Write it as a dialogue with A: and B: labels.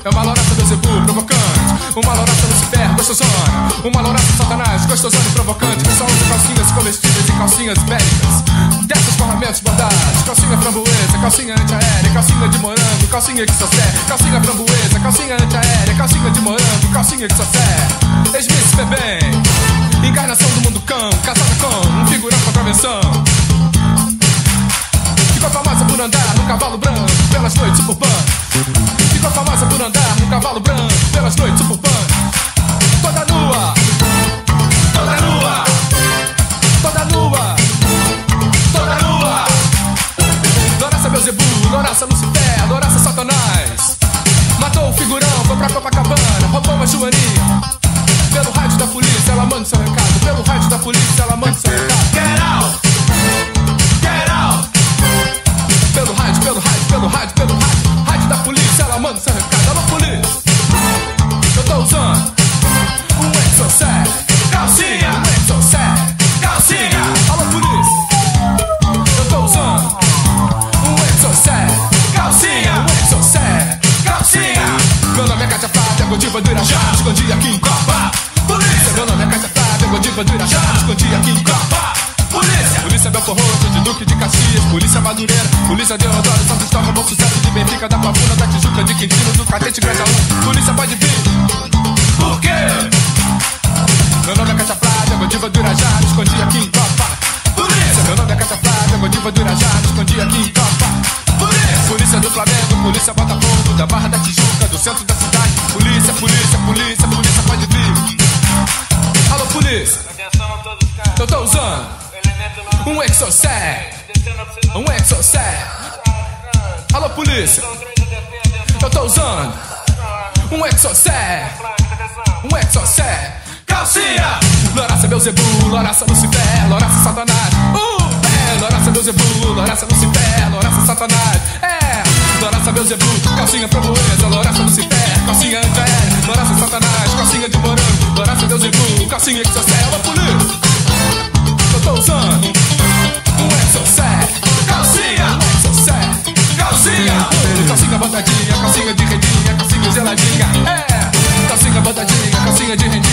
A: É uma louraça Beelzebub provocante, uma louraça Lucifer gostosona, uma louraça Satanás gostosona e provocante, que só usa calcinhas comestíveis e calcinhas bélicas dessas parlamentos bordados. Calcinha framboesa, calcinha antiaérea, calcinha de morango, calcinha que só serve. Calcinha framboesa, calcinha antiaérea, calcinha de morango, calcinha que só serve. Ex-Miss Febem, encarnação do mundo cão, casada com um figurão com convenção. Ficou famosa por andar num cavalo branco pelas noites suburbanas. Ficou famosa por andar num cavalo branco pelas noites suburbanas. Toda nua, toda nua, toda nua, toda nua. Louraça Beelzebub, louraça Lucifer, louraça Satanás. Matou o figurão, foi pra Copacabana, roubou uma joaninha. Pelo rádio da polícia ela manda seu recado. Pelo rádio da polícia ela manda seu recado. Get out, get out. Pelo rádio, pelo rádio, pelo rádio, pelo rádio. Rádio da polícia ela manda seu recado. Alô polícia, eu tô usando um exocet, calcinha, um exocet, calcinha. Alô polícia, eu tô usando um exocet, calcinha, um exocet, calcinha. Meu nome é Cátia Flávia, Godiva do Irajá, escondi aqui em Copa. Polícia, meu nome é Cátia Flávia, Godiva do Irajá, escondi aqui em Copa. Polícia, polícia Belfor Roxo, de Duque de Caxias, polícia Madureira, polícia Deodoro, São Cristóvão, Bom Sucesso, de Benfica, da Pavuna, da Tijuca, de Quintino, do Catete, Grajaú. Polícia pode vir. Por quê? Meu nome é Cátia Flávia, Godiva do Irajá, escondi aqui em Copa. Polícia, meu nome é Cátia Flávia, Godiva do Irajá, escondi aqui em Copa. Polícia, polícia do Flamengo, polícia Botafogo, da Barra da Tijuca, do centro da cidade. Polícia, polícia, polícia, polícia pode vir. Alô polícia, eu tô usando um exocet, um exocet. Alô polícia, eu tô usando um exocet, um exocet. Calcinha, louraça Beelzebub, louraça Lucifer, louraça Satanás. Louraça Beelzebub, louraça Lucifer, louraça Satanás. Louraça Beelzebub, calcinha framboesa, louraça Lucifer, calcinha antiaérea, louraça Satanás, calcinha de morango, louraça Beelzebub, calcinha que só serve. Alô polícia, eu tô usando um exocet, calcinha, um exocet, calcinha. Calcinha botadinha, calcinha de redinha, calcinha geladinha. Calcinha botadinha, calcinha de redinha.